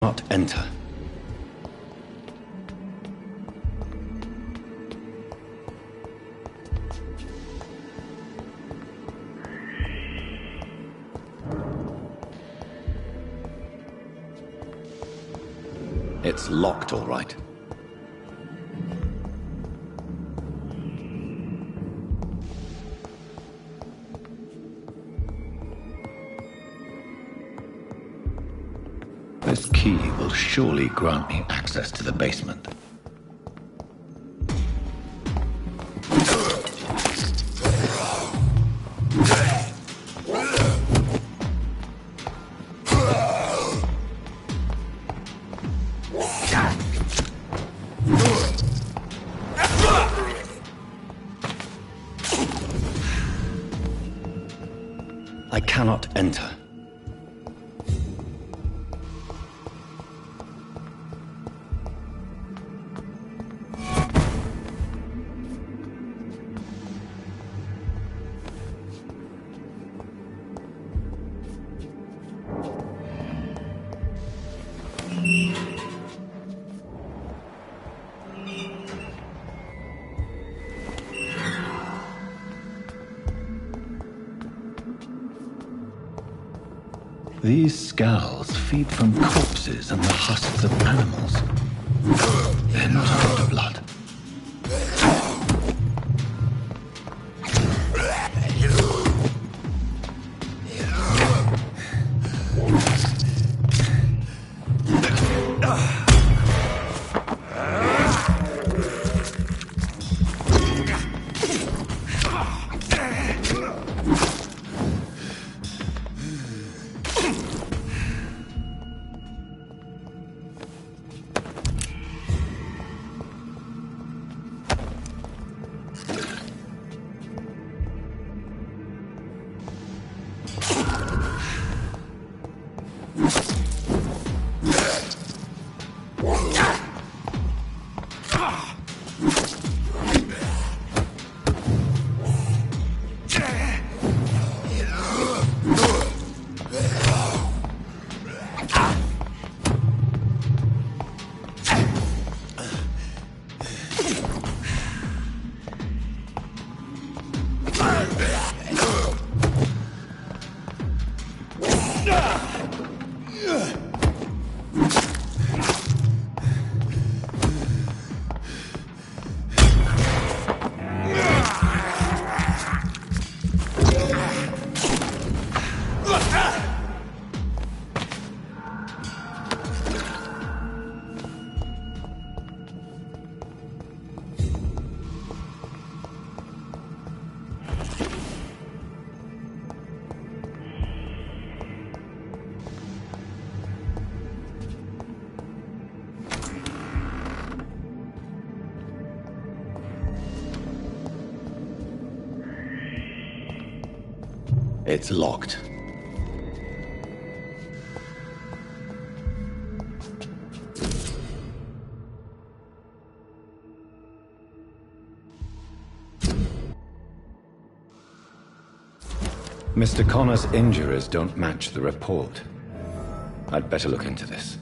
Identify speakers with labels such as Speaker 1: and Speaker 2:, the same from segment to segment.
Speaker 1: Not enter. It's locked, all right. This key will surely grant me access to the basement. I cannot enter. These scowls feed from corpses and the husks of animals. They're not out of blood. It's locked. Mr. Connor's injuries don't match the report. I'd better look into this.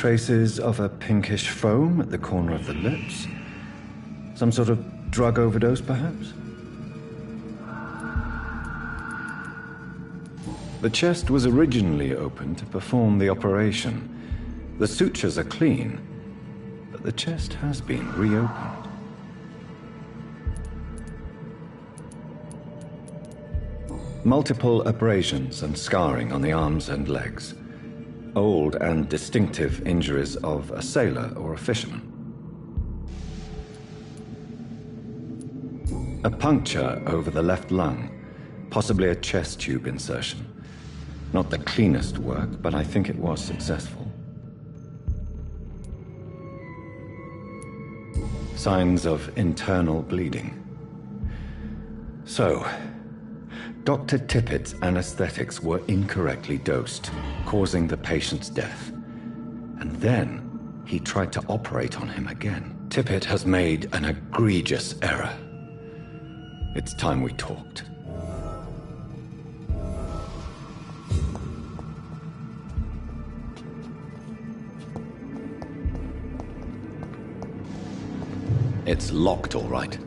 Speaker 1: Traces of a pinkish foam at the corner of the lips. Some sort of drug overdose, perhaps? The chest was originally open to perform the operation. The sutures are clean, but the chest has been reopened. Multiple abrasions and scarring on the arms and legs. Old and distinctive injuries of a sailor or a fisherman. A puncture over the left lung, possibly a chest tube insertion. Not the cleanest work, but I think it was successful. Signs of internal bleeding. So, Dr. Tippett's anesthetics were incorrectly dosed, causing the patient's death. And then he tried to operate on him again. Tippett has made an egregious error. It's time we talked. It's locked, all right.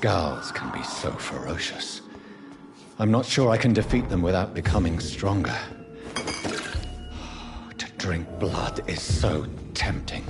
Speaker 1: Skals can be so ferocious. I'm not sure I can defeat them without becoming stronger. To drink blood is so tempting.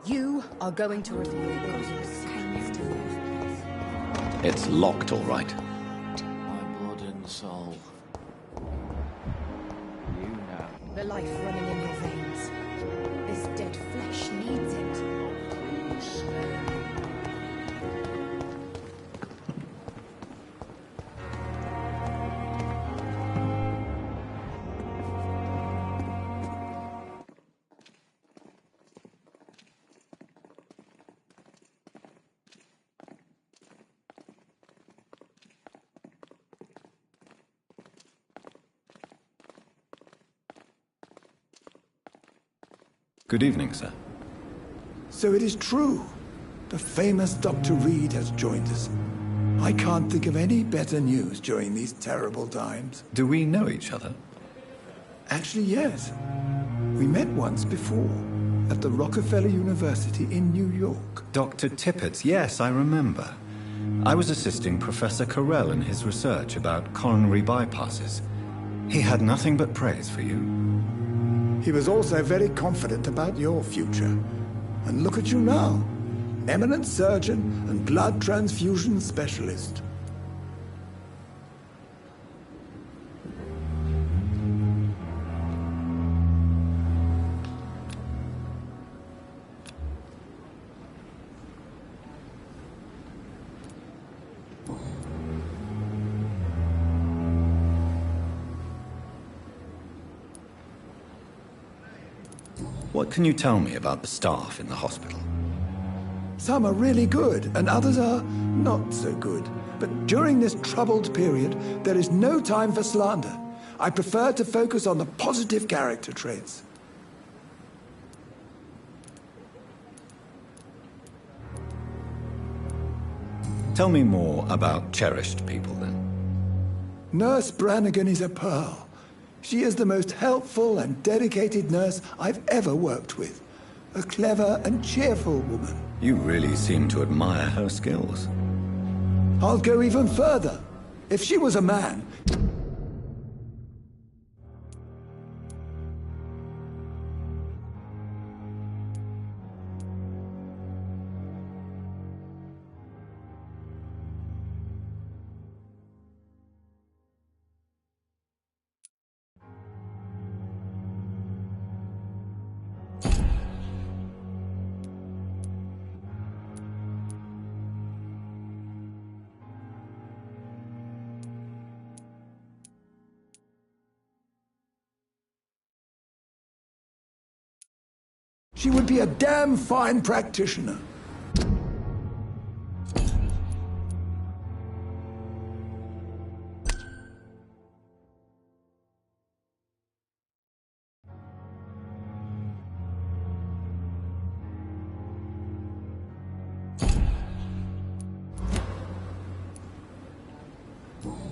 Speaker 2: You are going to reveal your secrets to me.
Speaker 1: It's locked, all right.
Speaker 3: My blood and soul. You know.
Speaker 2: The life running in your veins. This dead flesh needs it.
Speaker 3: Please.
Speaker 1: Good evening, sir.
Speaker 4: So it is true. The famous Dr. Reed has joined us. I can't think of any better news during these terrible times.
Speaker 1: Do we know each other?
Speaker 4: Actually, yes. We met once before, at the Rockefeller University in New York.
Speaker 1: Dr. Tippett, yes, I remember. I was assisting Professor Carell in his research about coronary bypasses. He had nothing but praise for you.
Speaker 4: He was also very confident about your future. And look at you now. Eminent surgeon and blood transfusion specialist.
Speaker 1: What can you tell me about the staff in the hospital?
Speaker 4: Some are really good, and others are not so good. But during this troubled period, there is no time for slander. I prefer to focus on the positive character traits.
Speaker 1: Tell me more about cherished people, then.
Speaker 4: Nurse Brannigan is a pearl. She is the most helpful and dedicated nurse I've ever worked with. A clever and cheerful woman.
Speaker 1: You really seem to admire her skills.
Speaker 4: I'll go even further. If she was a man... she would be a damn fine practitioner.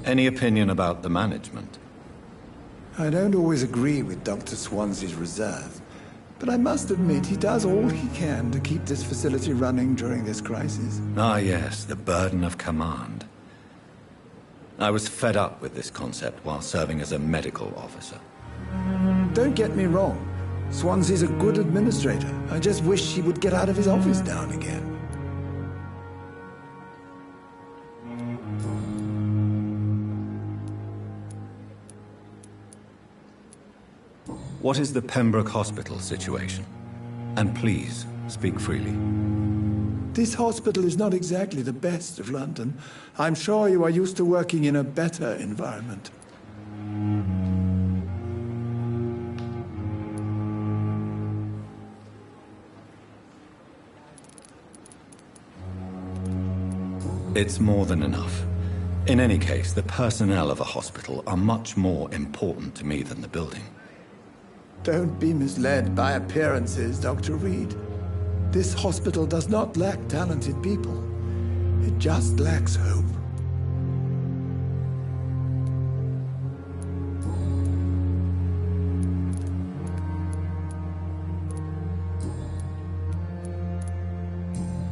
Speaker 1: Any opinion about the management?
Speaker 4: I don't always agree with Dr. Swansea's reserve, but I must admit he does all he can to keep this facility running during this crisis.
Speaker 1: Ah, yes, the burden of command. I was fed up with this concept while serving as a medical officer.
Speaker 4: Don't get me wrong. Swansea's a good administrator. I just wish he would get out of his office now and again.
Speaker 1: What is the Pembroke Hospital situation? And please, speak freely.
Speaker 4: This hospital is not exactly the best of London. I'm sure you are used to working in a better environment.
Speaker 1: It's more than enough. In any case, the personnel of a hospital are much more important to me than the building.
Speaker 4: Don't be misled by appearances, Dr. Reed. This hospital does not lack talented people. It just lacks hope.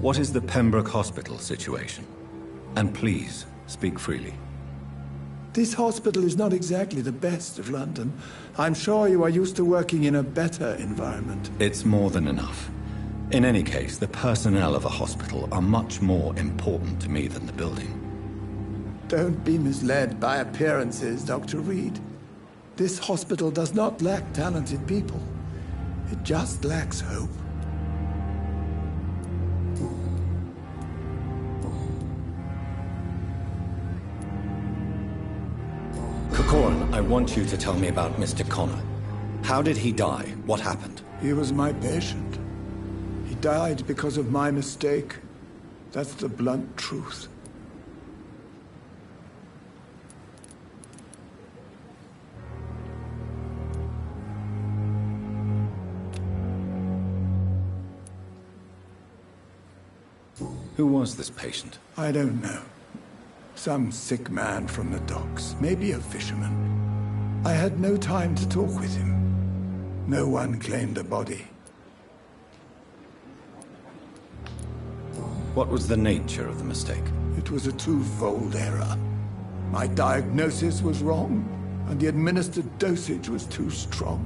Speaker 1: What is the Pembroke Hospital situation? And please, speak freely.
Speaker 4: This hospital is not exactly the best of London. I'm sure you are used to working in a better environment.
Speaker 1: It's more than enough. In any case, the personnel of a hospital are much more important to me than the building.
Speaker 4: Don't be misled by appearances, Dr. Reed. This hospital does not lack talented people. It just lacks hope.
Speaker 1: Corcoran, I want you to tell me about Mr. Connor. How did he die? What happened?
Speaker 4: He was my patient. He died because of my mistake. That's the blunt truth.
Speaker 1: Who was this patient?
Speaker 4: I don't know. Some sick man from the docks, maybe a fisherman. I had no time to talk with him. No one claimed a body.
Speaker 1: What was the nature of the mistake?
Speaker 4: It was a twofold error. My diagnosis was wrong, and the administered dosage was too strong.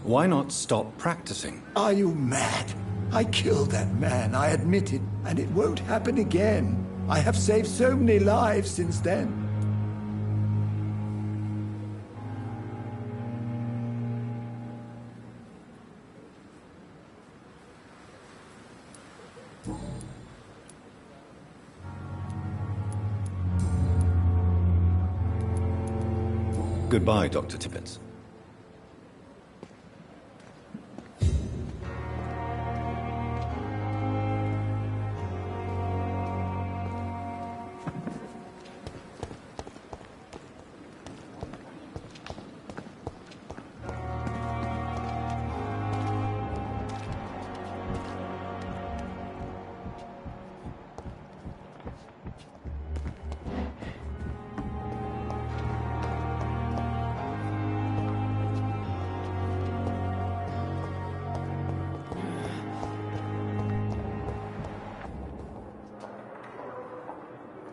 Speaker 1: Why not stop practicing?
Speaker 4: Are you mad? I killed that man, I admit it, and it won't happen again. I have saved so many lives since then.
Speaker 1: Goodbye, Dr. Tippett.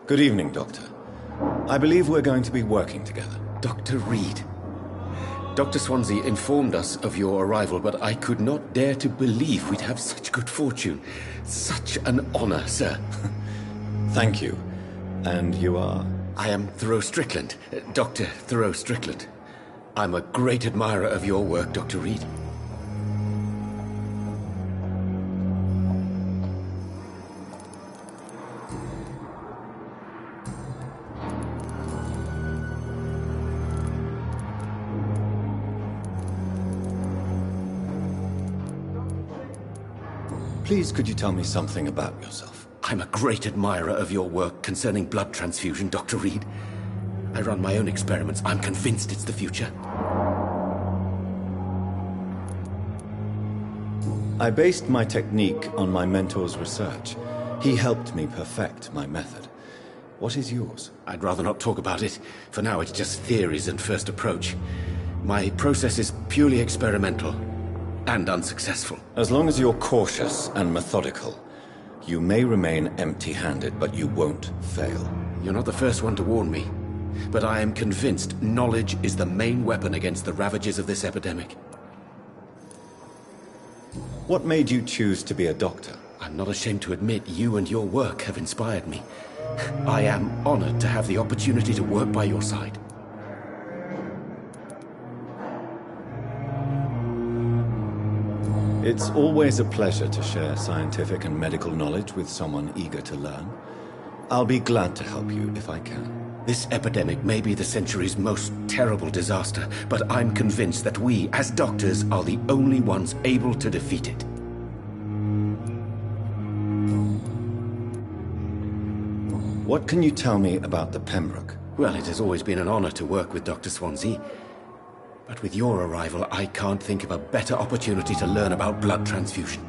Speaker 1: Good evening, Doctor. I believe we're going to be working together.
Speaker 5: Dr. Reed. Dr. Swansea informed us of your arrival, but I could not dare to believe we'd have such good fortune. Such an honor, sir.
Speaker 1: Thank you. And you are?
Speaker 5: I am Thoreau Strickland, Dr. Thoreau Strickland. I'm a great admirer of your work, Dr. Reed.
Speaker 1: Please, could you tell me something about yourself?
Speaker 5: I'm a great admirer of your work concerning blood transfusion, Dr. Reed. I run my own experiments. I'm convinced it's the future.
Speaker 1: I based my technique on my mentor's research. He helped me perfect my method. What is yours?
Speaker 5: I'd rather not talk about it. For now, it's just theories and first approach. My process is purely experimental and unsuccessful.
Speaker 1: As long as you're cautious and methodical, you may remain empty-handed, but you won't fail.
Speaker 5: You're not the first one to warn me, but I am convinced knowledge is the main weapon against the ravages of this epidemic.
Speaker 1: What made you choose to be a doctor?
Speaker 5: I'm not ashamed to admit you and your work have inspired me. I am honored to have the opportunity to work by your side.
Speaker 1: It's always a pleasure to share scientific and medical knowledge with someone eager to learn. I'll be glad to help you if I can.
Speaker 5: This epidemic may be the century's most terrible disaster, but I'm convinced that we, as doctors, are the only ones able to defeat it.
Speaker 1: What can you tell me about the Pembroke?
Speaker 5: Well, it has always been an honor to work with Dr. Swansea. But with your arrival, I can't think of a better opportunity to learn about blood transfusion.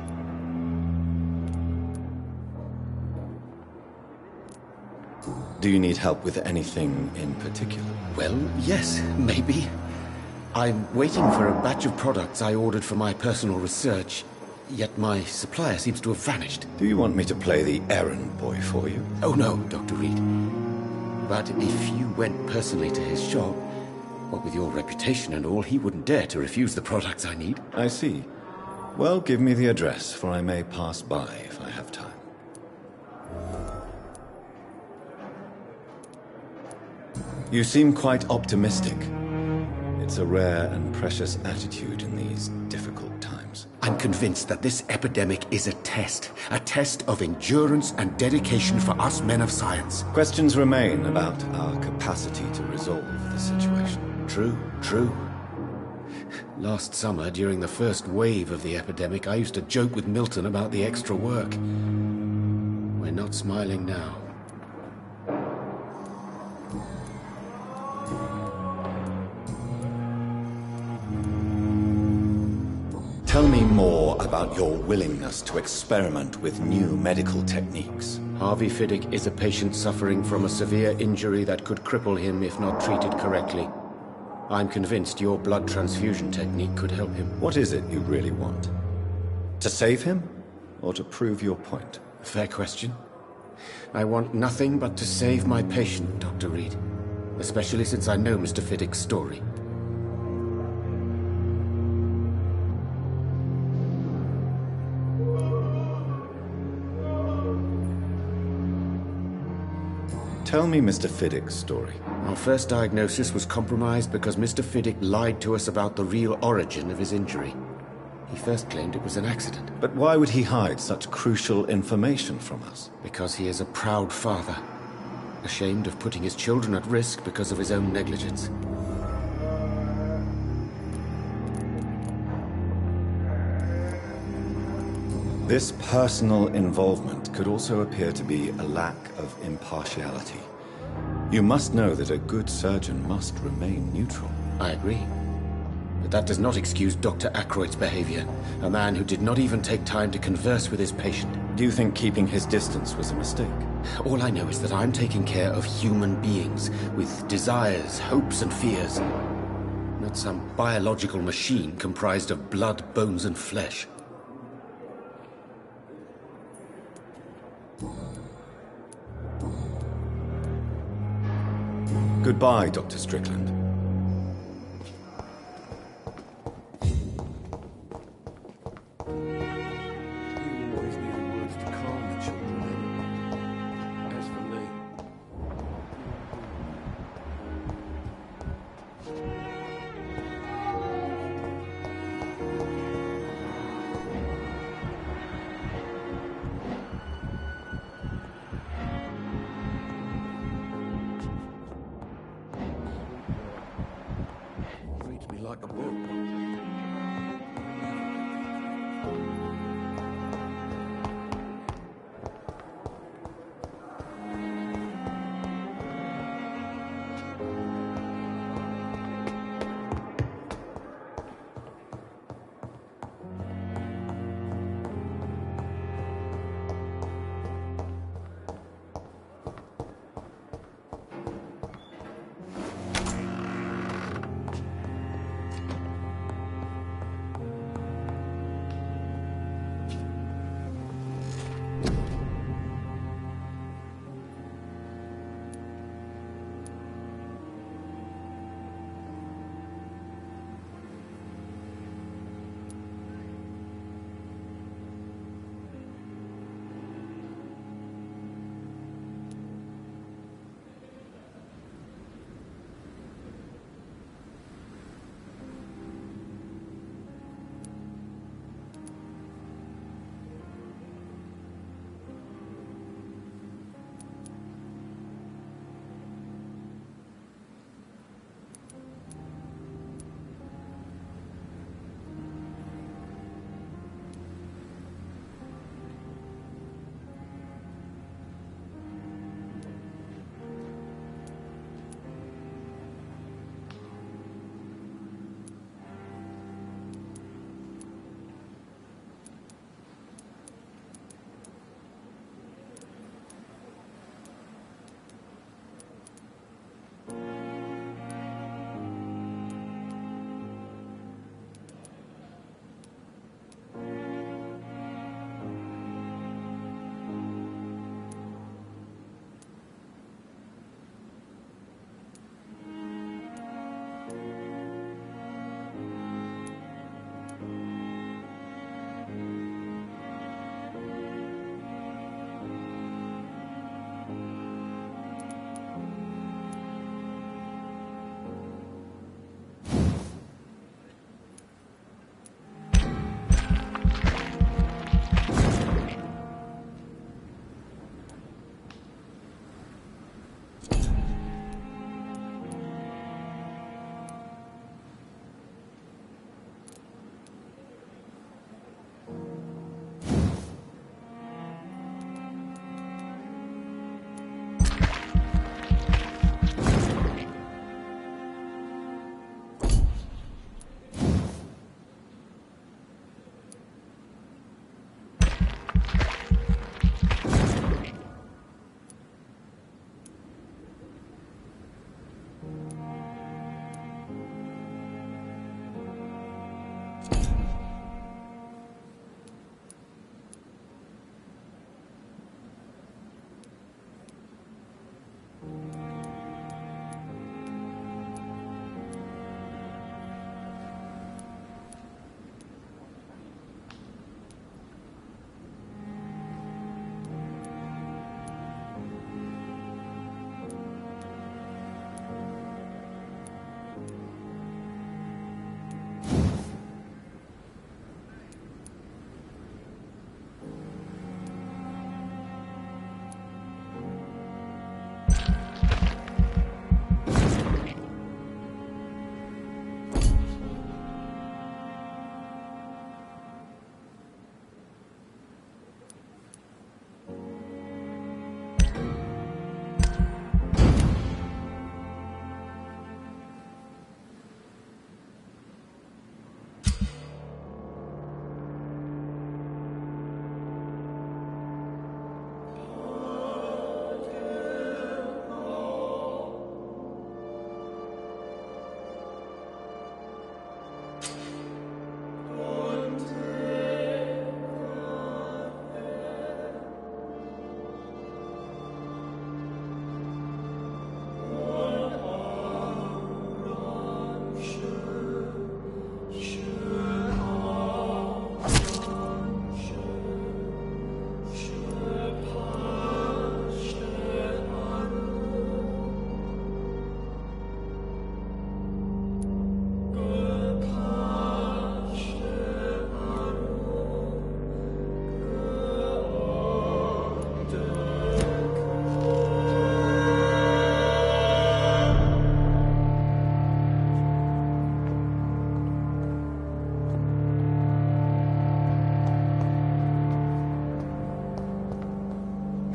Speaker 1: Do you need help with anything in particular?
Speaker 5: Well, yes, maybe. I'm waiting for a batch of products I ordered for my personal research, yet my supplier seems to have vanished.
Speaker 1: Do you want me to play the errand boy for you?
Speaker 5: Oh no, Dr. Reed. But if you went personally to his shop, what with your reputation and all, he wouldn't dare to refuse the products I need.
Speaker 1: I see. Well, give me the address, for I may pass by if I have time. You seem quite optimistic. It's a rare and precious attitude in these difficult times.
Speaker 5: I'm convinced that this epidemic is a test of endurance and dedication for us men of science.
Speaker 1: Questions remain about our capacity to resolve the situation.
Speaker 5: True. Last summer, during the first wave of the epidemic, I used to joke with Milton about the extra work. We're not smiling now.
Speaker 1: Tell me more about your willingness to experiment with new medical techniques.
Speaker 5: Harvey Fiddick is a patient suffering from a severe injury that could cripple him if not treated correctly. I'm convinced your blood transfusion technique could help him.
Speaker 1: What is it you really want? To save him, or to prove your point?
Speaker 5: Fair question. I want nothing but to save my patient, Dr. Reed. Especially since I know Mr. Fiddick's story.
Speaker 1: Tell me Mr. Fiddick's story.
Speaker 5: Our first diagnosis was compromised because Mr. Fiddick lied to us about the real origin of his injury. He first claimed it was an accident.
Speaker 1: But why would he hide such crucial information from us?
Speaker 5: Because he is a proud father, ashamed of putting his children at risk because of his own negligence.
Speaker 1: This personal involvement could also appear to be a lack of impartiality. You must know that a good surgeon must remain neutral.
Speaker 5: I agree. But that does not excuse Dr. Aykroyd's behavior, a man who did not even take time to converse with his patient.
Speaker 1: Do you think keeping his distance was a mistake?
Speaker 5: All I know is that I'm taking care of human beings with desires, hopes, and fears. Not some biological machine comprised of blood, bones, and flesh.
Speaker 1: Goodbye, Dr. Strickland.
Speaker 3: You always need words to calm the children. As for me, reads me like a book.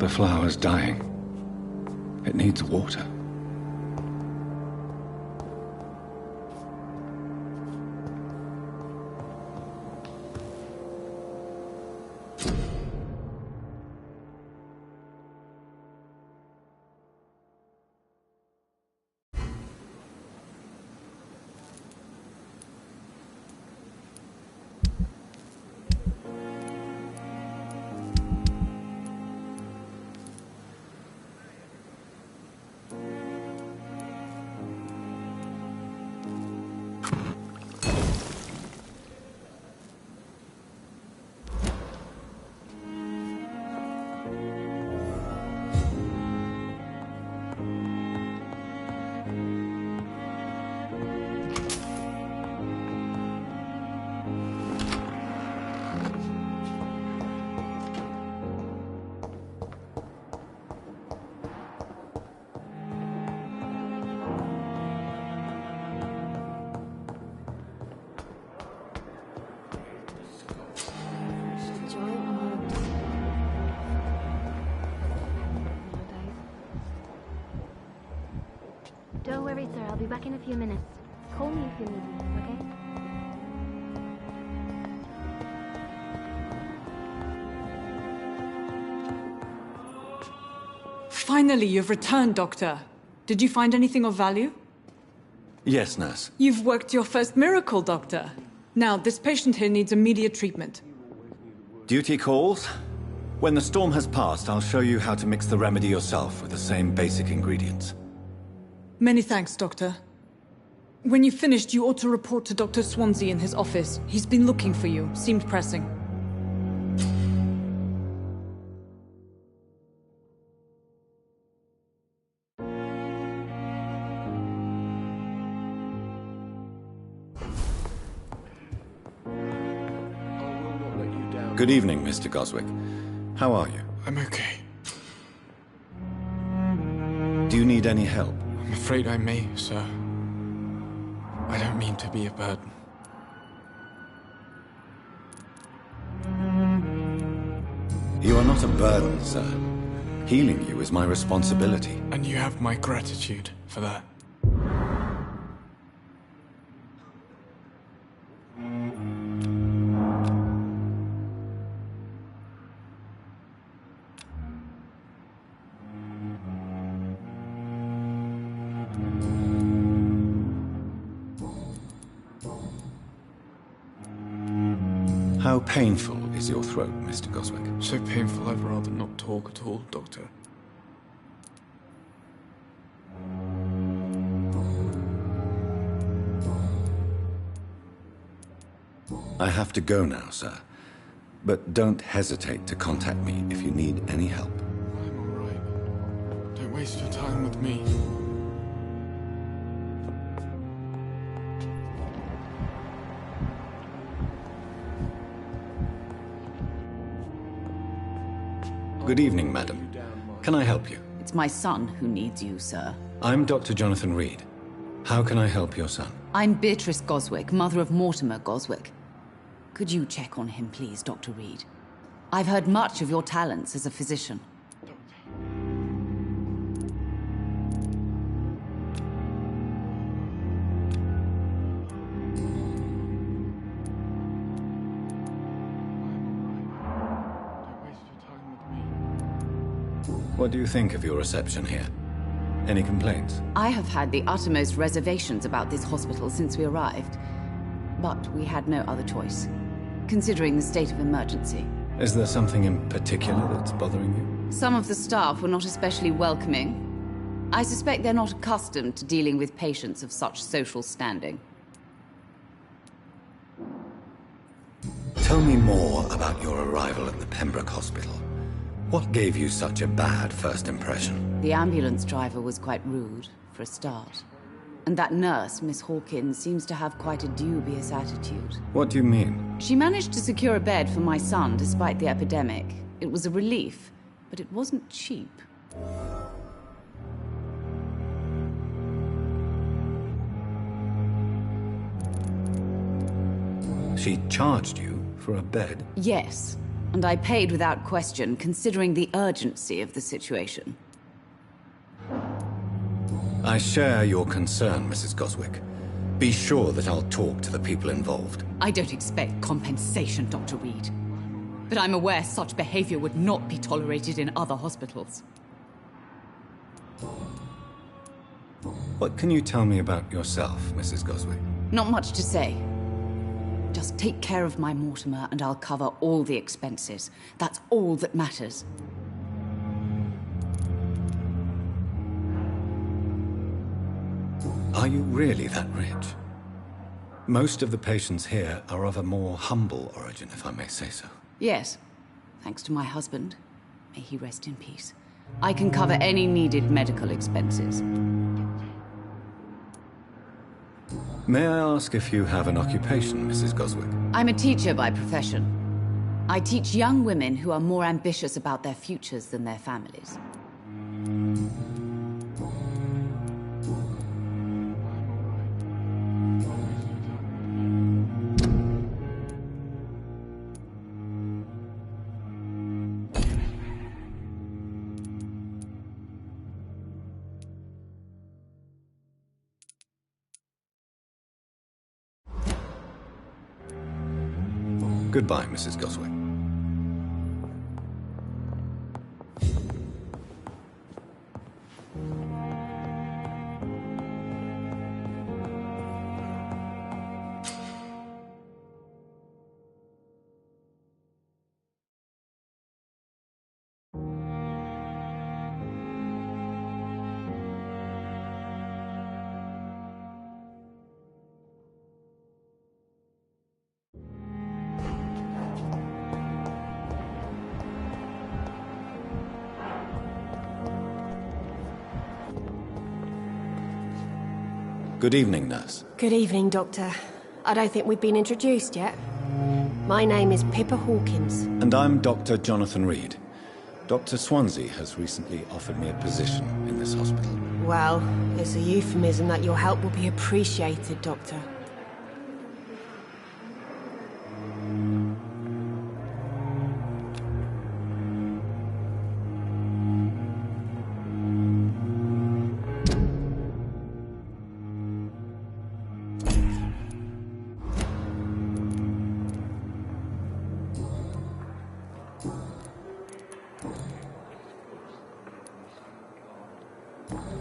Speaker 1: The flower's dying. It needs water.
Speaker 6: Don't worry, sir. I'll be back in a few minutes. Call me if you need me, okay?
Speaker 7: Finally, you've returned, Doctor. Did you find anything of value?
Speaker 1: Yes, nurse.
Speaker 7: You've worked your first miracle, Doctor. Now, this patient here needs immediate treatment.
Speaker 1: Duty calls. When the storm has passed, I'll show you how to mix the remedy yourself with the same basic ingredients.
Speaker 7: Many thanks, Doctor. When you've finished, you ought to report to Dr. Swansea in his office. He's been looking for you. Seemed pressing.
Speaker 1: Good evening, Mr. Goswick. How are you?
Speaker 8: I'm okay.
Speaker 1: Do you need any help?
Speaker 8: I'm afraid I may, sir. I don't mean to be a burden.
Speaker 1: You are not a burden, sir. Healing you is my responsibility.
Speaker 8: And you have my gratitude for that.
Speaker 1: How painful is your throat, Mr. Goswick?
Speaker 8: So painful I'd rather not talk at all, Doctor.
Speaker 1: I have to go now, sir. But don't hesitate to contact me if you need any help.
Speaker 8: I'm all right. Don't waste your time with me.
Speaker 1: Good evening, madam. Can I help you?
Speaker 9: It's my son who needs you, sir.
Speaker 1: I'm Dr. Jonathan Reed. How can I help your son?
Speaker 9: I'm Beatrice Goswick, mother of Mortimer Goswick. Could you check on him, please, Dr. Reed? I've heard much of your talents as a physician.
Speaker 1: What do you think of your reception here? Any complaints?
Speaker 9: I have had the uttermost reservations about this hospital since we arrived. But we had no other choice, considering the state of emergency.
Speaker 1: Is there something in particular that's bothering you?
Speaker 9: Some of the staff were not especially welcoming. I suspect they're not accustomed to dealing with patients of such social standing.
Speaker 1: Tell me more about your arrival at the Pembroke Hospital. What gave you such a bad first impression?
Speaker 9: The ambulance driver was quite rude, for a start. And that nurse, Miss Hawkins, seems to have quite a dubious attitude.
Speaker 1: What do you mean?
Speaker 9: She managed to secure a bed for my son despite the epidemic. It was a relief, but it wasn't cheap.
Speaker 1: She charged you for a bed?
Speaker 9: Yes. And I paid without question, considering the urgency of the situation.
Speaker 1: I share your concern, Mrs. Goswick. Be sure that I'll talk to the people involved.
Speaker 9: I don't expect compensation, Dr. Reed. But I'm aware such behavior would not be tolerated in other hospitals.
Speaker 1: What can you tell me about yourself, Mrs. Goswick?
Speaker 9: Not much to say. Just take care of my Mortimer and I'll cover all the expenses. That's all that matters.
Speaker 1: Are you really that rich? Most of the patients here are of a more humble origin, if I may say so.
Speaker 9: Yes. Thanks to my husband. May he rest in peace. I can cover any needed medical expenses.
Speaker 1: May I ask if you have an occupation, Mrs. Goswick?
Speaker 9: I'm a teacher by profession. I teach young women who are more ambitious about their futures than their families.
Speaker 1: Goodbye, Mrs. Goswick. Good evening, nurse.
Speaker 10: Good evening, Doctor. I don't think we've been introduced yet. My name is Pippa Hawkins.
Speaker 1: And I'm Dr. Jonathan Reed. Dr. Swansea has recently offered me a position in this hospital.
Speaker 10: Well, it's a euphemism that your help will be appreciated, Doctor.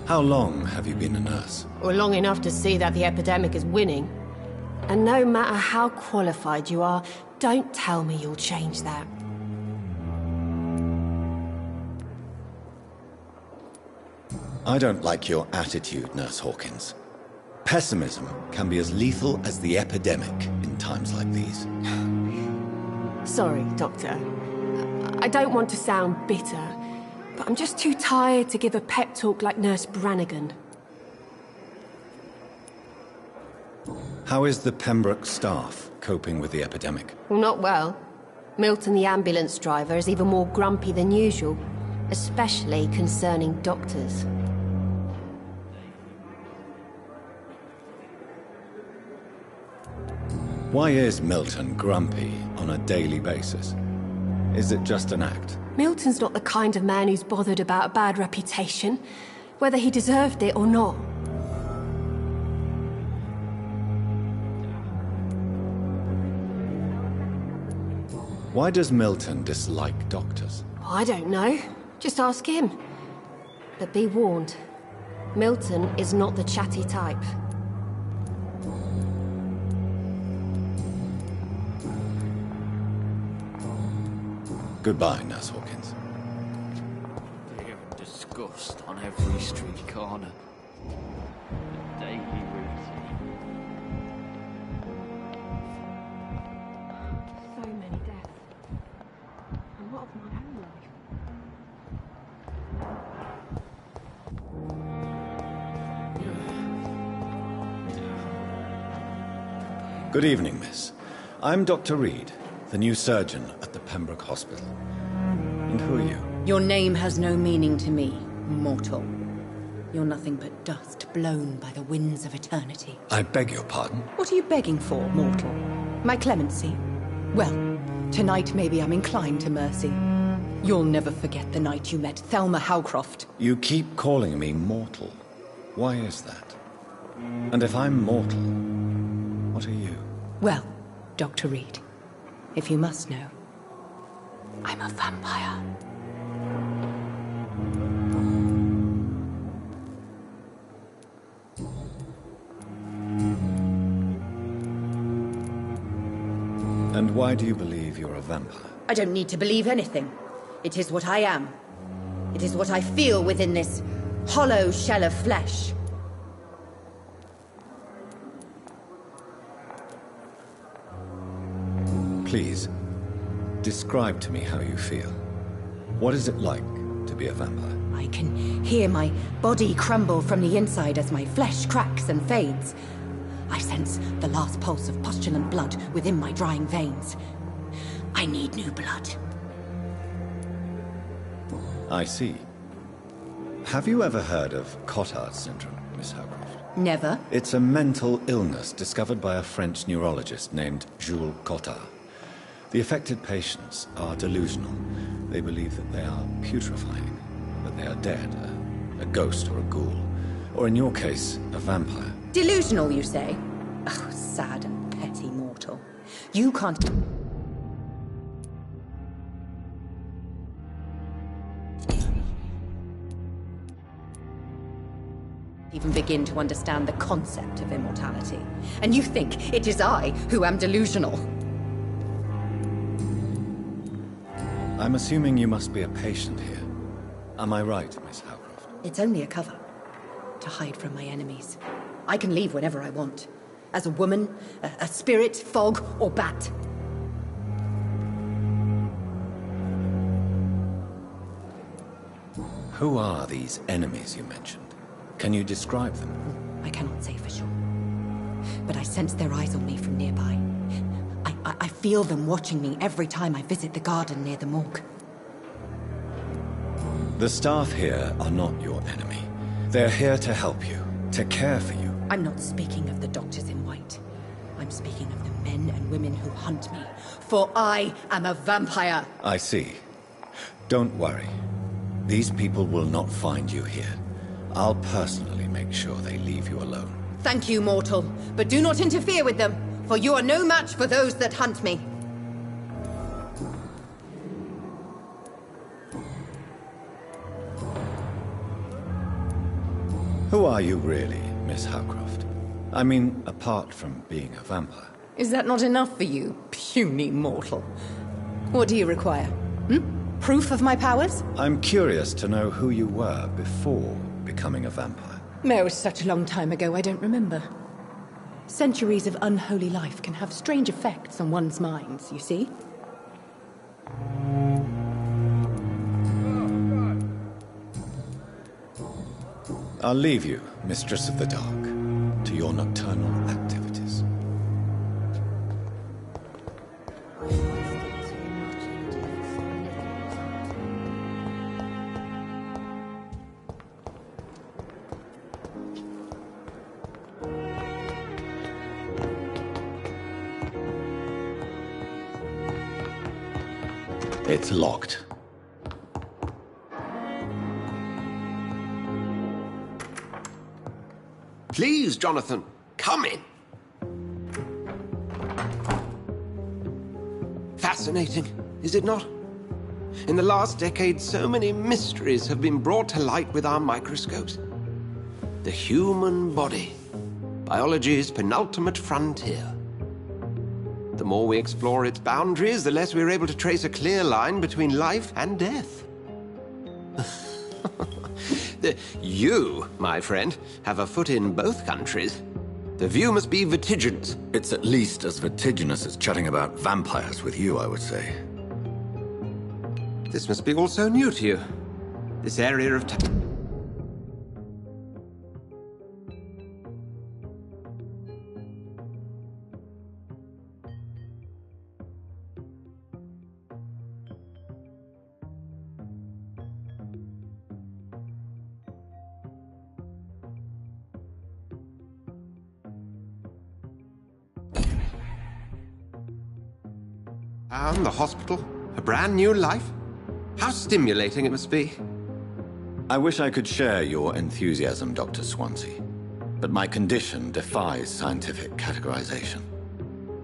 Speaker 1: How long have you been a nurse?
Speaker 10: Or long enough to see that the epidemic is winning. And no matter how qualified you are, don't tell me you'll change that.
Speaker 1: I don't like your attitude, Nurse Hawkins. Pessimism can be as lethal as the epidemic in times like these.
Speaker 10: Sorry, Doctor. I don't want to sound bitter, but I'm just too tired to give a pep talk like Nurse Brannigan.
Speaker 1: How is the Pembroke staff coping with the epidemic?
Speaker 10: Well, not well. Milton, the ambulance driver, is even more grumpy than usual, especially concerning doctors.
Speaker 1: Why is Milton grumpy on a daily basis? Is it just an act?
Speaker 10: Milton's not the kind of man who's bothered about a bad reputation, whether he deserved it or not.
Speaker 1: Why does Milton dislike doctors?
Speaker 10: I don't know. Just ask him. But be warned, Milton is not the chatty type.
Speaker 1: Goodbye, Nurse Hawkins.
Speaker 3: Fear and disgust on every street corner. The daily routine.
Speaker 10: So many deaths. And what of my own life?
Speaker 1: Good evening, miss. I'm Dr. Reed, the new surgeon at the Pembroke Hospital. And who are you?
Speaker 11: Your name has no meaning to me, mortal. You're nothing but dust blown by the winds of eternity.
Speaker 1: I beg your pardon?
Speaker 11: What are you begging for, mortal? My clemency? Well, tonight maybe I'm inclined to mercy. You'll never forget the night you met Thelma Howcroft.
Speaker 1: You keep calling me mortal. Why is that? And if I'm mortal, what are you?
Speaker 11: Well, Dr. Reed, if you must know, I'm a vampire.
Speaker 1: And why do you believe you're a vampire?
Speaker 11: I don't need to believe anything. It is what I am. It is what I feel within this hollow shell of flesh.
Speaker 1: Please, describe to me how you feel. What is it like to be a vampire?
Speaker 11: I can hear my body crumble from the inside as my flesh cracks and fades. I sense the last pulse of postulant blood within my drying veins. I need new blood.
Speaker 1: I see. Have you ever heard of Cotard syndrome, Miss Howcroft?
Speaker 11: Never.
Speaker 1: It's a mental illness discovered by a French neurologist named Jules Cotard. The affected patients are delusional. They believe that they are putrefying, that they are dead, a ghost or a ghoul, or in your case, a vampire.
Speaker 11: Delusional, you say? Oh, sad and petty mortal. You can't... even begin to understand the concept of immortality. And you think it is I who am delusional.
Speaker 1: I'm assuming you must be a patient here. Am I right, Miss Howcroft?
Speaker 11: It's only a cover. To hide from my enemies. I can leave whenever I want. As a woman, a spirit, fog, or bat.
Speaker 1: Who are these enemies you mentioned? Can you describe them?
Speaker 11: I cannot say for sure. But I sense their eyes on me from nearby. I feel them watching me every time I visit the garden near the morgue.
Speaker 1: The staff here are not your enemy. They're here to help you, to care for you.
Speaker 11: I'm not speaking of the doctors in white. I'm speaking of the men and women who hunt me. For I am a vampire.
Speaker 1: I see. Don't worry. These people will not find you here. I'll personally make sure they leave you alone.
Speaker 11: Thank you, mortal. But do not interfere with them, for you are no match for those that hunt me.
Speaker 1: Who are you really, Miss Howcroft? I mean, apart from being a vampire.
Speaker 11: Is that not enough for you, puny mortal? What do you require? Proof of my powers?
Speaker 1: I'm curious to know who you were before becoming a vampire.
Speaker 11: It was such a long time ago, I don't remember. Centuries of unholy life can have strange effects on one's minds, you see?
Speaker 1: I'll leave you, Mistress of the Dark, to your nocturnal activities. It's locked.
Speaker 12: Please, Jonathan, come in. Fascinating, is it not? In the last decade, so many mysteries have been brought to light with our microscopes. The human body, biology's penultimate frontier. The more we explore its boundaries, the less we're able to trace a clear line between life and death. You, my friend, have a foot in both countries. The view must be vertiginous.
Speaker 1: It's at least as vertiginous as chatting about vampires with you, I would say.
Speaker 12: This must be all so new to you. This area of time. And the hospital? A brand new life? How stimulating it must be.
Speaker 1: I wish I could share your enthusiasm, Dr. Swansea, but my condition defies scientific categorization.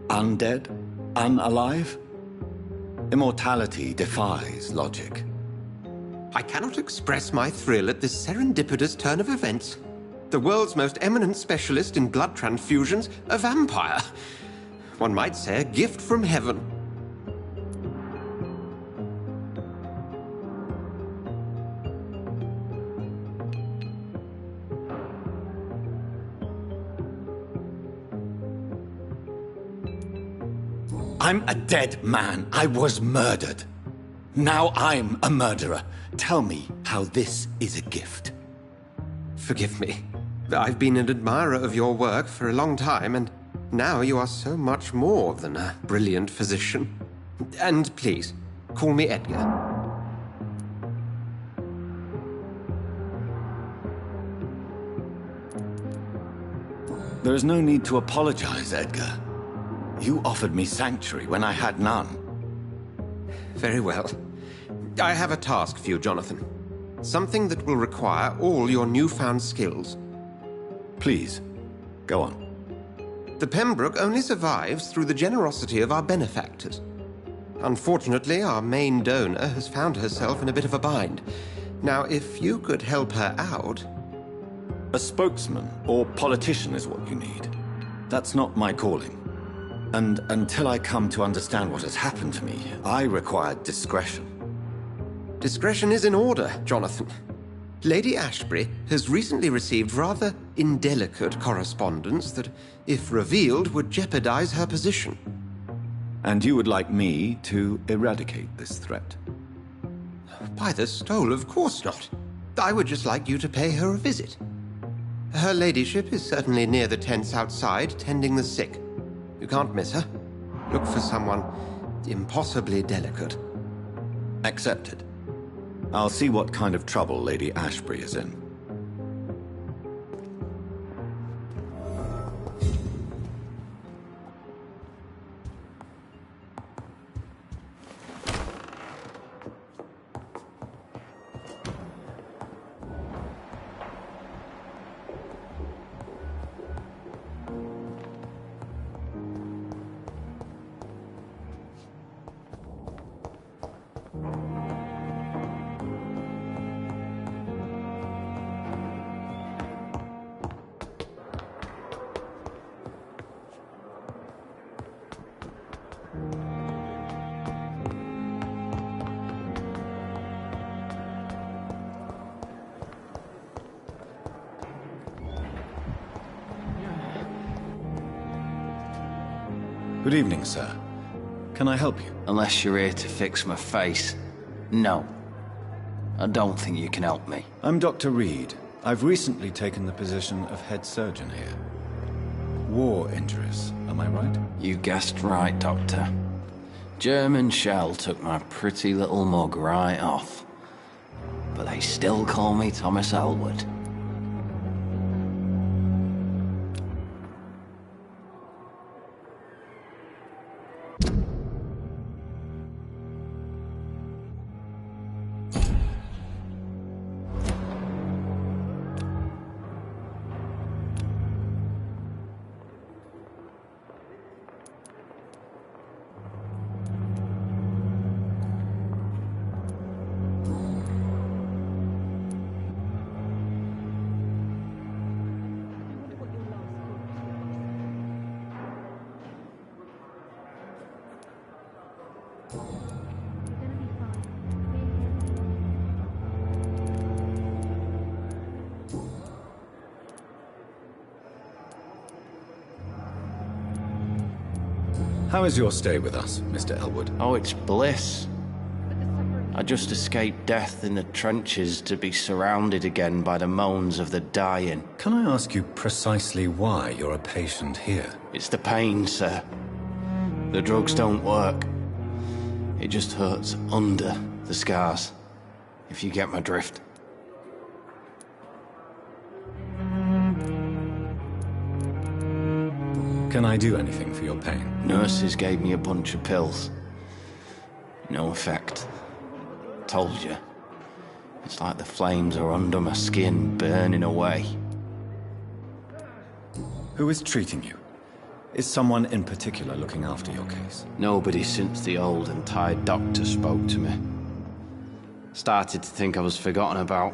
Speaker 1: Undead? Unalive? Immortality defies logic.
Speaker 12: I cannot express my thrill at this serendipitous turn of events. The world's most eminent specialist in blood transfusions, a vampire. One might say a gift from heaven.
Speaker 1: I'm a dead man. I was murdered. Now I'm a murderer. Tell me how this is a gift.
Speaker 12: Forgive me. I've been an admirer of your work for a long time, and now you are so much more than a brilliant physician. And please, call me Edgar.
Speaker 1: There is no need to apologize, Edgar. You offered me sanctuary when I had none.
Speaker 12: Very well. I have a task for you, Jonathan. Something that will require all your newfound skills.
Speaker 1: Please, go on.
Speaker 12: The Pembroke only survives through the generosity of our benefactors. Unfortunately, our main donor has found herself in a bit of a bind. Now, if you could help her out...
Speaker 1: A spokesman or politician is what you need. That's not my calling. And until I come to understand what has happened to me, I require discretion.
Speaker 12: Discretion is in order, Jonathan. Lady Ashbury has recently received rather indelicate correspondence that, if revealed, would jeopardize her position.
Speaker 1: And you would like me to eradicate this threat?
Speaker 12: By the stole, of course not. I would just like you to pay her a visit. Her ladyship is certainly near the tents outside, tending the sick. You can't miss her. Look for someone impossibly delicate.
Speaker 1: Accepted. I'll see what kind of trouble Lady Ashbury is in. Good evening, sir. Can I help you?
Speaker 13: Unless you're here to fix my face. No. I don't think you can help me.
Speaker 1: I'm Dr. Reed. I've recently taken the position of head surgeon here. War injuries, am I right?
Speaker 13: You guessed right, Doctor. German shell took my pretty little mug right off. But they still call me Thomas Elwood.
Speaker 1: How is your stay with us, Mr. Elwood?
Speaker 13: Oh, it's bliss. I just escaped death in the trenches to be surrounded again by the moans of the dying.
Speaker 1: Can I ask you precisely why you're a patient here?
Speaker 13: It's the pain, sir. The drugs don't work. It just hurts under the scars, if you get my drift.
Speaker 1: Can I do anything for your pain?
Speaker 13: Nurses gave me a bunch of pills. No effect. Told you. It's like the flames are under my skin, burning away.
Speaker 1: Who is treating you? Is someone in particular looking after your case?
Speaker 13: Nobody since the old and tired doctor spoke to me. Started to think I was forgotten about.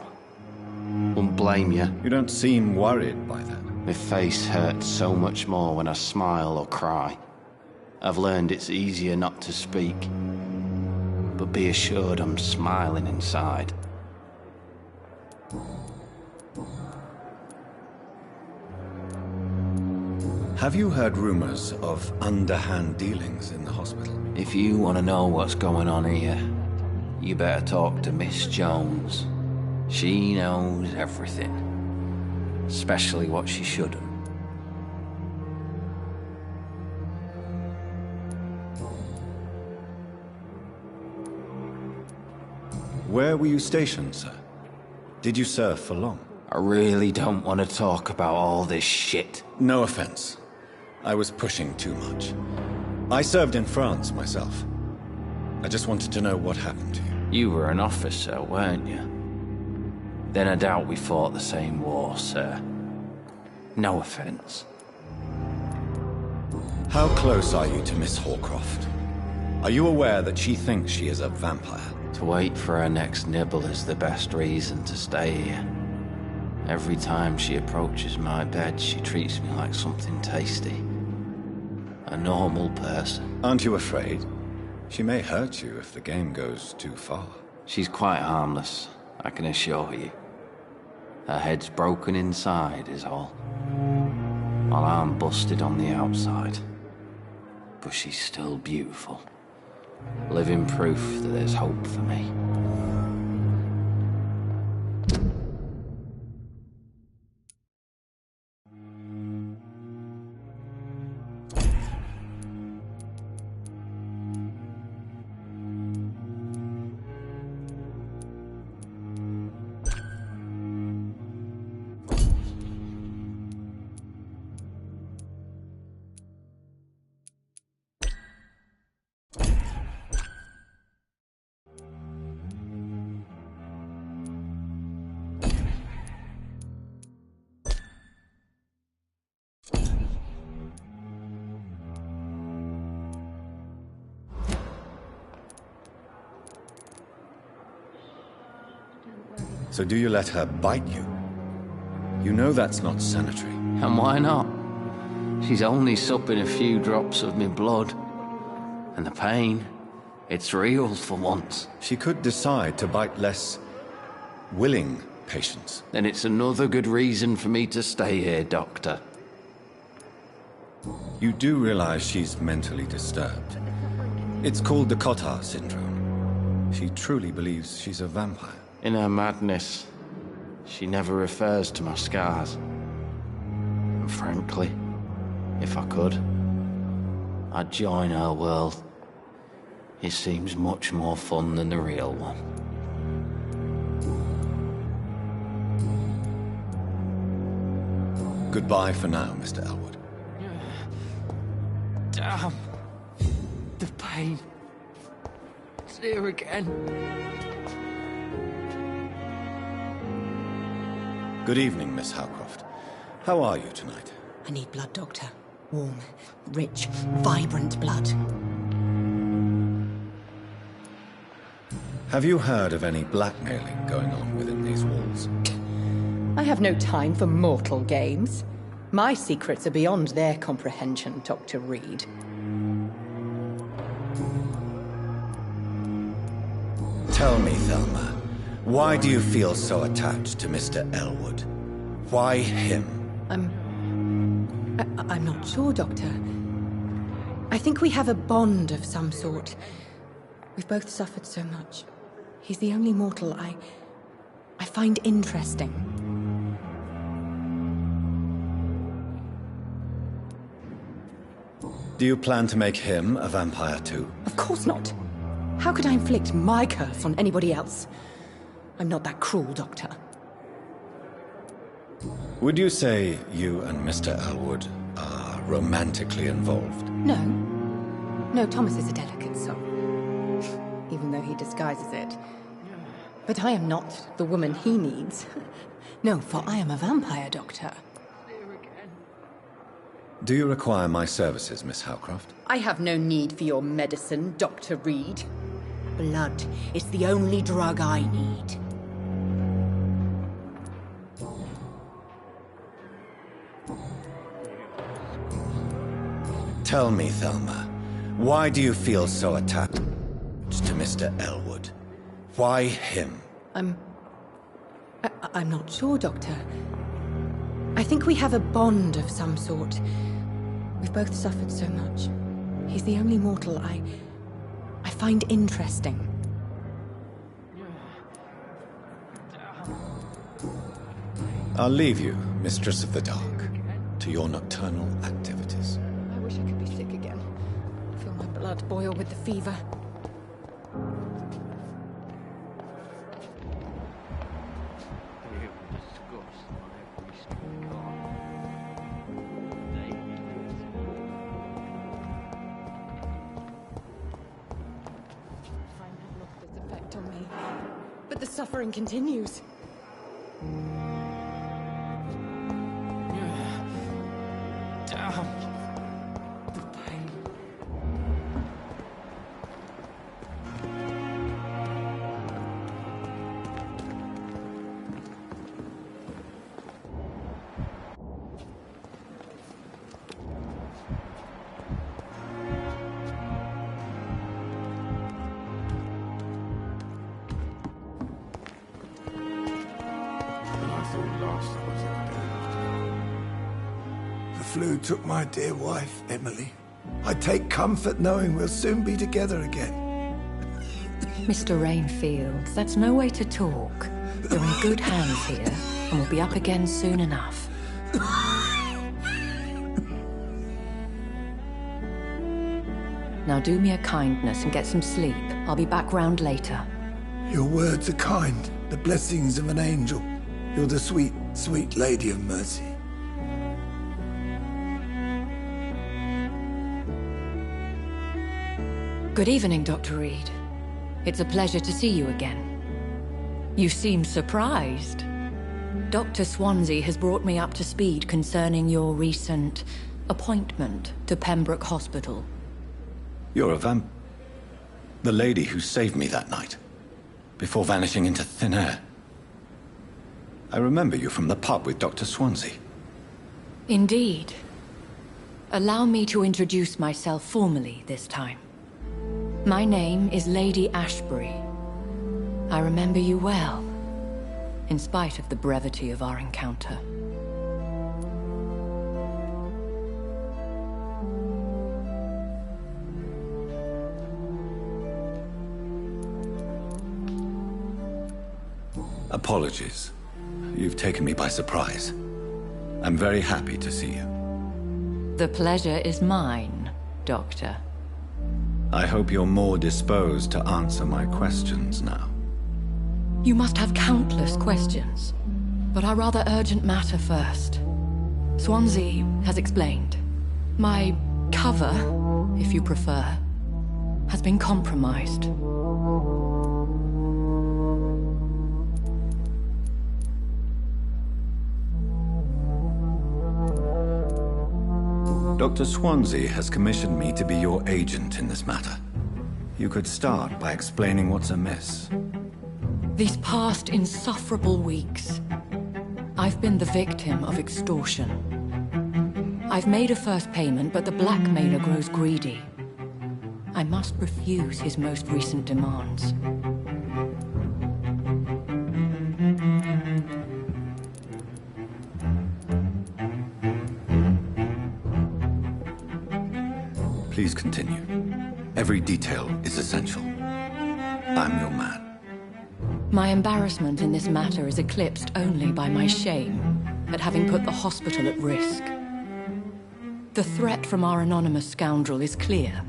Speaker 13: Wouldn't blame you.
Speaker 1: You don't seem worried by that.
Speaker 13: My face hurts so much more when I smile or cry. I've learned it's easier not to speak. But be assured I'm smiling inside.
Speaker 1: Have you heard rumors of underhand dealings in the hospital?
Speaker 13: If you want to know what's going on here, you better talk to Miss Jones. She knows everything. Especially what she shouldn't.
Speaker 1: Where were you stationed, sir? Did you serve for long?
Speaker 13: I really don't want to talk about all this shit.
Speaker 1: No offense. I was pushing too much. I served in France myself. I just wanted to know what happened to you.
Speaker 13: You were an officer, weren't you? Then I doubt we fought the same war, sir. No offense.
Speaker 1: How close are you to Miss Horcroft? Are you aware that she thinks she is a vampire?
Speaker 13: To wait for her next nibble is the best reason to stay here. Every time she approaches my bed, she treats me like something tasty. A normal person.
Speaker 1: Aren't you afraid? She may hurt you if the game goes too far.
Speaker 13: She's quite harmless, I can assure you. Her head's broken inside is all. While I'm busted on the outside. But she's still beautiful. Living proof that there's hope for me.
Speaker 1: So do you let her bite you? You know that's not sanitary.
Speaker 13: And why not? She's only supping a few drops of me blood. And the pain, it's real for once.
Speaker 1: She could decide to bite less willing patients.
Speaker 13: Then it's another good reason for me to stay here, Doctor.
Speaker 1: You do realize she's mentally disturbed. It's called the Cotard syndrome. She truly believes she's a vampire.
Speaker 13: In her madness, she never refers to my scars. And frankly, if I could, I'd join her world. It seems much more fun than the real one.
Speaker 1: Goodbye for now, Mr. Elwood.
Speaker 13: Damn. The pain. It's here again.
Speaker 1: Good evening, Miss Howcroft. How are you tonight?
Speaker 11: I need blood, Doctor. Warm, rich, vibrant blood.
Speaker 1: Have you heard of any blackmailing going on within these walls?
Speaker 11: I have no time for mortal games. My secrets are beyond their comprehension, Dr. Reed.
Speaker 1: Tell me, Thelma, why do you feel so attached to Mr. Elwood? Why him?
Speaker 11: I'm not sure, Doctor. I think we have a bond of some sort. We've both suffered so much. He's the only mortal I find interesting.
Speaker 1: Do you plan to make him a vampire too?
Speaker 11: Of course not. How could I inflict my curse on anybody else? I'm not that cruel, Doctor.
Speaker 1: Would you say you and Mr. Elwood are romantically involved?
Speaker 11: No. No, Thomas is a delicate soul. even though he disguises it. But I am not the woman he needs. No, for I am a vampire, Doctor.
Speaker 1: Do you require my services, Miss Howcroft?
Speaker 11: I have no need for your medicine, Dr. Reed. Blood is the only drug I need.
Speaker 1: Tell me, Thelma, why do you feel so attached to Mr. Elwood? Why him?
Speaker 11: I'm not sure, Doctor. I think we have a bond of some sort. We've both suffered so much. He's the only mortal I find interesting.
Speaker 1: I'll leave you, Mistress of the Dark, to your nocturnal activities.
Speaker 11: I wish I could be sick again. I feel my blood boil with the fever. But the suffering continues.
Speaker 4: The flu took my dear wife, Emily. I take comfort knowing we'll soon be together again.
Speaker 14: Mr. Rainfield, that's no way to talk. You're in good hands here, and we'll be up again soon enough. Now do me a kindness and get some sleep. I'll be back round later.
Speaker 4: Your words are kind, the blessings of an angel. You're the sweet, sweet Lady of Mercy.
Speaker 14: Good evening, Dr. Reed. It's a pleasure to see you again. You seem surprised. Dr. Swansea has brought me up to speed concerning your recent appointment to Pembroke Hospital.
Speaker 1: You're a the lady who saved me that night, before vanishing into thin air. I remember you from the pub with Dr. Swansea.
Speaker 14: Indeed. Allow me to introduce myself formally this time. My name is Lady Ashbury. I remember you well, in spite of the brevity of our encounter.
Speaker 1: Apologies. You've taken me by surprise. I'm very happy to see you.
Speaker 14: The pleasure is mine, Doctor.
Speaker 1: I hope you're more disposed to answer my questions now.
Speaker 14: You must have countless questions, but our rather urgent matter first. Swansea has explained. My cover, if you prefer, has been compromised.
Speaker 1: Dr. Swansea has commissioned me to be your agent in this matter. You could start by explaining what's amiss.
Speaker 14: These past insufferable weeks, I've been the victim of extortion. I've made a first payment, but the blackmailer grows greedy. I must refuse his most recent demands.
Speaker 1: Please continue. Every detail is essential. I'm your man.
Speaker 14: My embarrassment in this matter is eclipsed only by my shame at having put the hospital at risk. The threat from our anonymous scoundrel is clear.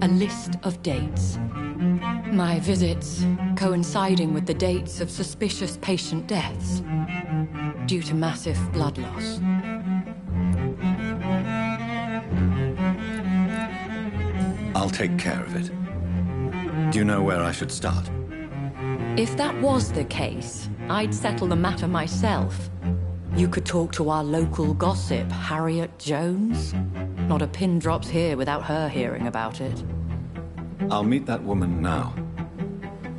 Speaker 14: A list of dates. My visits coinciding with the dates of suspicious patient deaths due to massive blood loss.
Speaker 1: I'll take care of it. Do you know where I should start?
Speaker 14: If that was the case, I'd settle the matter myself. You could talk to our local gossip, Harriet Jones. Not a pin drops here without her hearing about it.
Speaker 1: I'll meet that woman now.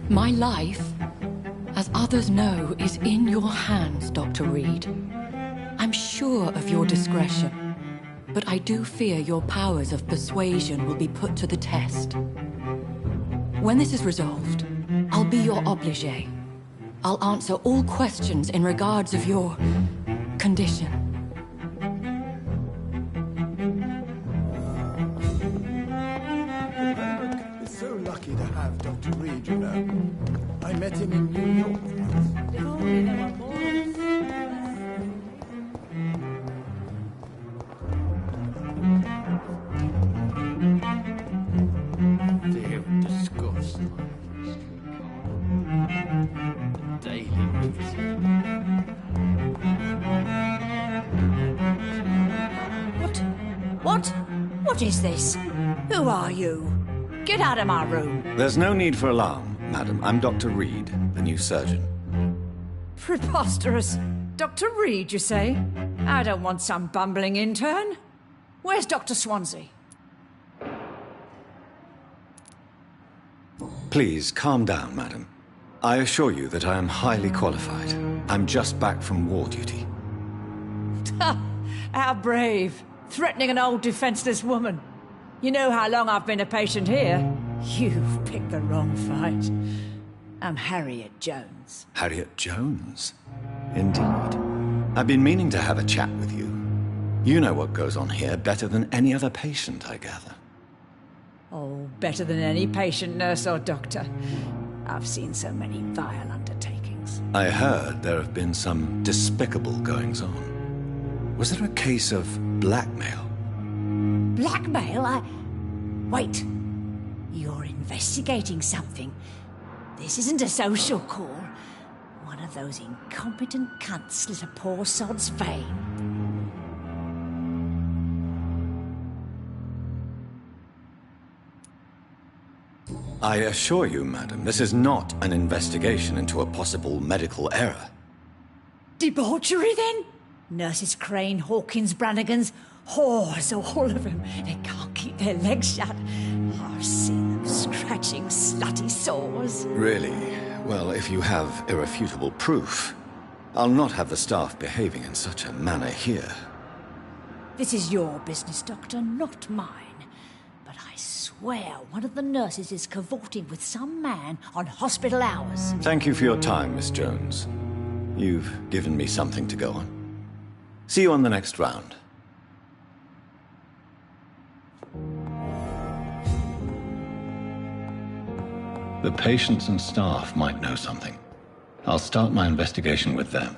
Speaker 14: My life, as others know, is in your hands, Dr. Reed. I'm sure of your discretion, but I do fear your powers of persuasion will be put to the test. When this is resolved, I'll be your obligé. I'll answer all questions in regards of your condition.
Speaker 4: We're so lucky to have Dr. Reed, you know. I met him in New York once.
Speaker 2: If only there were more.
Speaker 3: Dear disgust. Daily
Speaker 2: What is this? Who are you? Get out of my room.
Speaker 1: There's no need for alarm, madam. I'm Dr. Reed, the new surgeon.
Speaker 2: Preposterous. Dr. Reed, you say? I don't want some bumbling intern. Where's Dr. Swansea?
Speaker 1: Please, calm down, madam. I assure you that I am highly qualified. I'm just back from war duty.
Speaker 2: How brave. Threatening an old defenseless woman. You know how long I've been a patient here? You've picked the wrong fight. I'm Harriet Jones.
Speaker 1: Harriet Jones? Indeed. I've been meaning to have a chat with you. You know what goes on here better than any other patient, I gather.
Speaker 2: Oh, better than any patient, nurse or doctor. I've seen so many vile undertakings.
Speaker 1: I heard there have been some despicable goings-on. Was there a case of blackmail?
Speaker 2: Blackmail? Wait. You're investigating something. This isn't a social call. One of those incompetent cunts slit a poor sod's vein.
Speaker 1: I assure you, madam, this is not an investigation into a possible medical error.
Speaker 2: Debauchery, then? Nurses Crane, Hawkins, Brannigans, whores, all of them. They can't keep their legs shut. I've seen them scratching slutty sores.
Speaker 1: Really? Well, if you have irrefutable proof, I'll not have the staff behaving in such a manner here.
Speaker 2: This is your business, Doctor, not mine. But I swear one of the nurses is cavorting with some man on hospital hours.
Speaker 1: Thank you for your time, Miss Jones. You've given me something to go on. See you on the next round. The patients and staff might know something. I'll start my investigation with them.